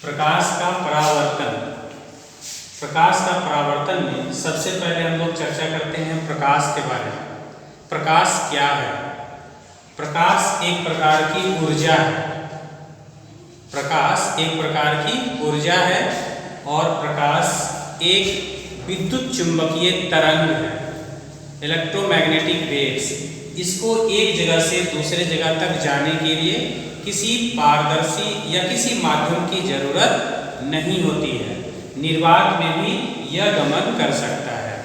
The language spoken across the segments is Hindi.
प्रकाश का परावर्तन। प्रकाश का परावर्तन में सबसे पहले हम लोग चर्चा करते हैं प्रकाश के बारे में। प्रकाश क्या है? प्रकाश एक प्रकार की ऊर्जा है। प्रकाश एक प्रकार की ऊर्जा है और प्रकाश एक विद्युत चुंबकीय तरंग है, इलेक्ट्रोमैग्नेटिक वेव्स। इसको एक जगह से दूसरे जगह तक जाने के लिए किसी पारदर्शी या किसी माध्यम की जरूरत नहीं होती है। निर्वात में भी यह गमन कर सकता है।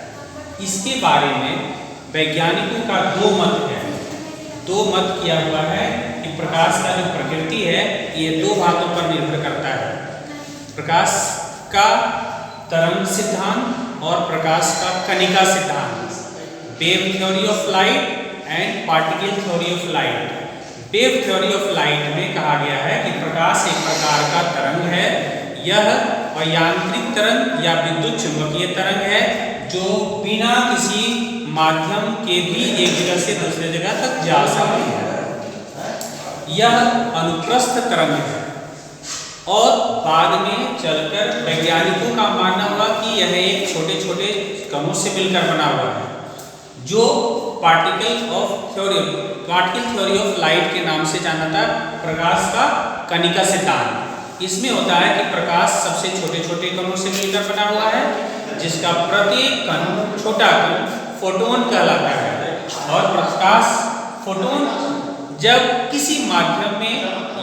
इसके बारे में वैज्ञानिकों का दो मत है। दो मत किया हुआ है कि प्रकाश का जो प्रकृति है ये दो बातों पर निर्भर करता है, प्रकाश का तरंग सिद्धांत और प्रकाश का कणिका सिद्धांत, wave theory of light and particle theory of light. Wave theory of light में कहा गया है कि प्रकाश एक प्रकार का तरंग है। यह यांत्रिक तरंग या विद्युत चुंबकीय तरंग है जो बिना किसी माध्यम के भी एक जगह से दूसरे जगह तक जा सकती है। यह अनुप्रस्थ तरंग है और बाद में चलकर वैज्ञानिकों का मानना हुआ कि यह एक छोटे छोटे कणों से मिलकर बना हुआ है, जो पार्टिकल थ्योरी ऑफ लाइट के नाम से जाना था, प्रकाश का कणिका सिद्धांत। इसमें होता है कि प्रकाश सबसे छोटे छोटे कणों से मिलकर बना हुआ है, जिसका प्रत्येक कण छोटा कण फोटोन कहलाता है। और प्रकाश फोटोन जब किसी माध्यम में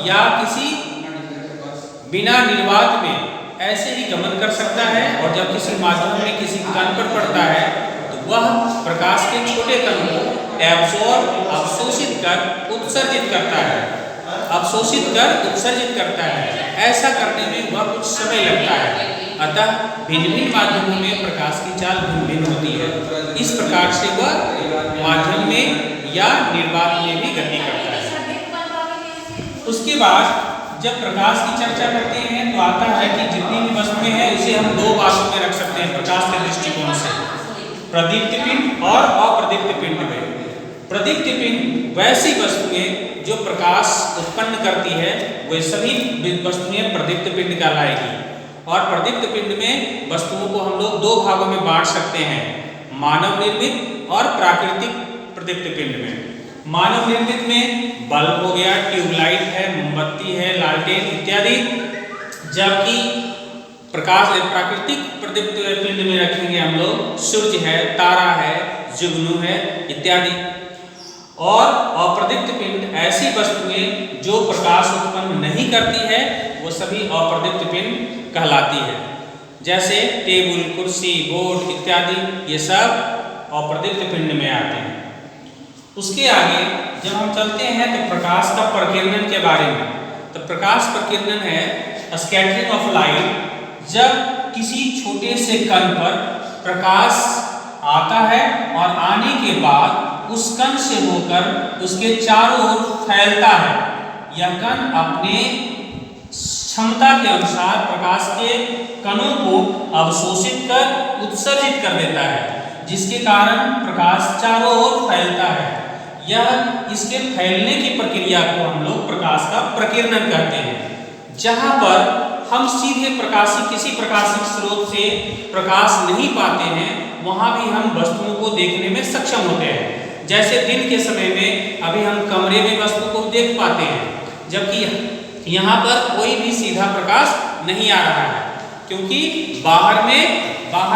या किसी बिना निर्वात में ऐसे ही गमन कर सकता है, और जब किसी माध्यम में किसी कण पर पड़ता है तो वह प्रकाश के छोटे कण को अवशोषित कर उत्सर्जित करता है, अवशोषित कर उत्सर्जित करता है। ऐसा करने में वह कुछ समय लगता है। अतः भिन्न भिन्न माध्यमों में प्रकाश की चाल भिन्न भिन्न होती है। इस प्रकार से वह माध्यम में या निर्वात में भी गति करता है। उसके बाद जब प्रकाश की चर्चा करते हैं तो आता है कि जितनी भी वस्तुएं हैं उसे हम दो भागों में रख सकते हैं प्रकाश के दृष्टिकोण से, प्रदीप्त पिंड और अप्रदीप्त पिंड में। प्रदीप्त पिंड वैसी वस्तुएं जो प्रकाश उत्पन्न करती है, वे सभी वस्तुएं प्रदीप्त पिंड कहलाएगी। और प्रदीप्त पिंड में वस्तुओं को हम लोग दो भागों में बांट सकते हैं, मानव निर्मित और प्राकृतिक प्रदीप्त पिंड में। मानव निर्मित में बल्ब हो गया, ट्यूबलाइट है, मोमबत्ती है, लालटेन इत्यादि, जबकि प्राकृतिक प्रदीप्त पिंड में रखेंगे हम लोग सूर्य है, तारा है, जुगनू है इत्यादि। और अप्रदीप्त पिंड ऐसी वस्तुएं जो प्रकाश उत्पन्न नहीं करती है, वो सभी अप्रदीप्त पिंड कहलाती है। जैसे टेबल, कुर्सी, बोर्ड इत्यादि, ये सब अप्रदीप्त पिंड में आते हैं। उसके आगे जब हम चलते हैं तो प्रकाश का प्रकीर्णन के बारे में, तो प्रकाश प्रकीर्णन है स्कैटरिंग ऑफ लाइट। जब किसी छोटे से कण पर प्रकाश आता है और आने के बाद उस कण से होकर उसके चारों ओर फैलता है, यह कण अपने क्षमता के अनुसार प्रकाश के कणों को अवशोषित कर उत्सर्जित कर देता है, जिसके कारण प्रकाश चारों ओर फैलता है। यह इसके फैलने की प्रक्रिया को हम लोग प्रकाश का प्रकीर्णन कहते हैं। जहां पर हम सीधे किसी प्रकाशिक स्रोत से प्रकाश नहीं पाते हैं, वहां भी हम वस्तुओं को देखने में सक्षम होते हैं। जैसे दिन के समय में अभी हम कमरे में वस्तु को देख पाते हैं, जबकि यहाँ पर कोई भी सीधा प्रकाश नहीं आ रहा है, क्योंकि बाहर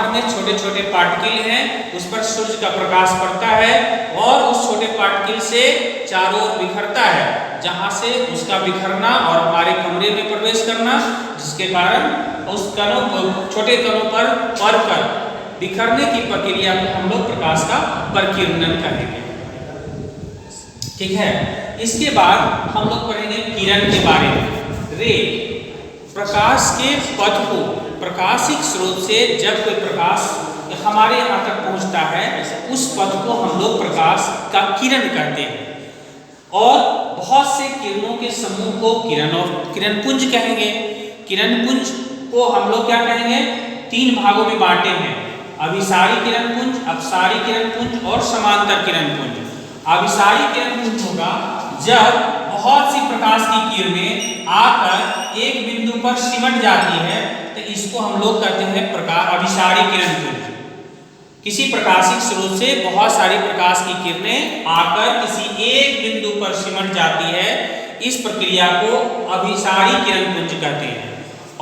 में छोटे छोटे पार्टिकल हैं, उस पर सूर्य का प्रकाश पड़ता है और उस छोटे पार्टिकल से चारों ओर बिखरता है, जहां से उसका बिखरना और हमारे कमरे में प्रवेश करना, जिसके कारण उस कणों को छोटे कणों पर पड़कर बिखरने की प्रक्रिया को हम लोग प्रकाश का प्रकीर्णन कहेंगे। ठीक है। इसके बाद हम लोग पढ़ेंगे किरण के बारे में। रे, प्रकाश के पथ को, प्रकाशिक स्रोत से जब कोई प्रकाश हमारे यहाँ तक पहुँचता है, उस पथ को हम लोग प्रकाश का किरण कहते हैं। और बहुत से किरणों के समूह को किरणपुंज कहेंगे। किरणपुंज को हम लोग क्या कहेंगे? तीन भागों में बांटे हैं, अभिसारी किरणपुंज, अपसारी किरणपुंज और समांतर किरणपुंज। अभिसारी किरणपुंज होगा जब बहुत सी प्रकाश की किरणें आकर एक बिंदु पर सिमट जाती है तो इसको हम लोग कहते हैं प्रकाश अभिसारी किरण पुंज। किसी प्रकाशिक स्रोत से बहुत सारी प्रकाश की किरणें आकर किसी एक बिंदु पर सिमट जाती है, इस प्रक्रिया को अभिसारी किरण पुंज कहते हैं।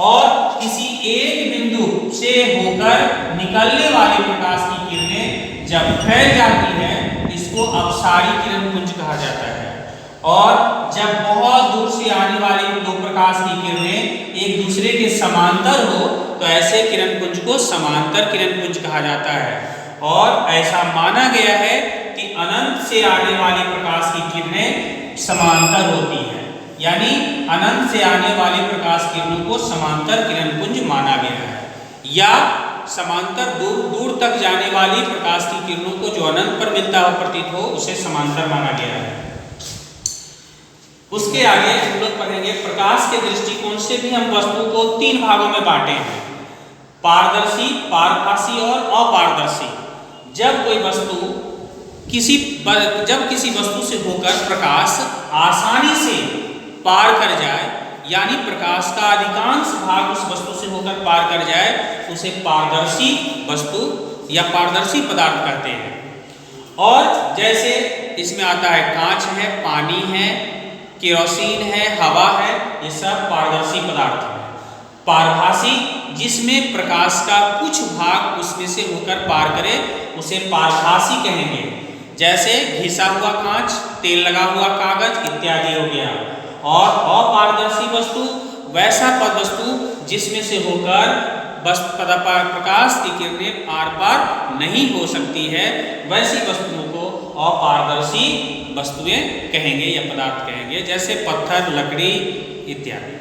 और किसी एक बिंदु से होकर निकलने वाली प्रकाश की किरणें जब फैल जाती है इसको अपसारी किरण पुंज कहा जाता है। और जब बहुत दूर से आने वाली दो प्रकाश की किरणें एक दूसरे के समांतर हो तो ऐसे किरण पुंज को समांतर किरण पुंज कहा जाता है। और ऐसा माना गया है कि अनंत से आने वाली प्रकाश की किरणें समांतर होती हैं, यानी अनंत से आने वाली प्रकाश किरणों को समांतर किरण पुंज माना गया है। या समांतर दूर दूर तक जाने वाली प्रकाश की किरणों को जो अनंत पर मिलता हो प्रतीत हो उसे समांतर माना गया है। उसके आगे हम लोग पढ़ेंगे प्रकाश के दृष्टिकोण से भी हम वस्तु को तीन भागों में बांटे हैं, पारदर्शी, पारभासी और अपारदर्शी। जब किसी वस्तु से होकर प्रकाश आसानी से पार कर जाए, यानी प्रकाश का अधिकांश भाग उस वस्तु से होकर पार कर जाए, उसे पारदर्शी वस्तु या पारदर्शी पदार्थ कहते हैं। और जैसे इसमें आता है कांच है, पानी है, केरोसिन है, हवा है, ये सब पारदर्शी पदार्थ हैं। पारभासी, जिसमें प्रकाश का कुछ भाग उसमें से होकर पार करे उसे पारभासी कहेंगे। जैसे घिसा हुआ कांच, तेल लगा हुआ कागज इत्यादि हो गया। और अपारदर्शी वस्तु वैसा वस्तु जिसमें से होकर प्रकाश की किरणें आर पार नहीं हो सकती है, वैसी वस्तुओं को अपारदर्शी वस्तुएं कहेंगे या पदार्थ कहेंगे, जैसे पत्थर, लकड़ी इत्यादि।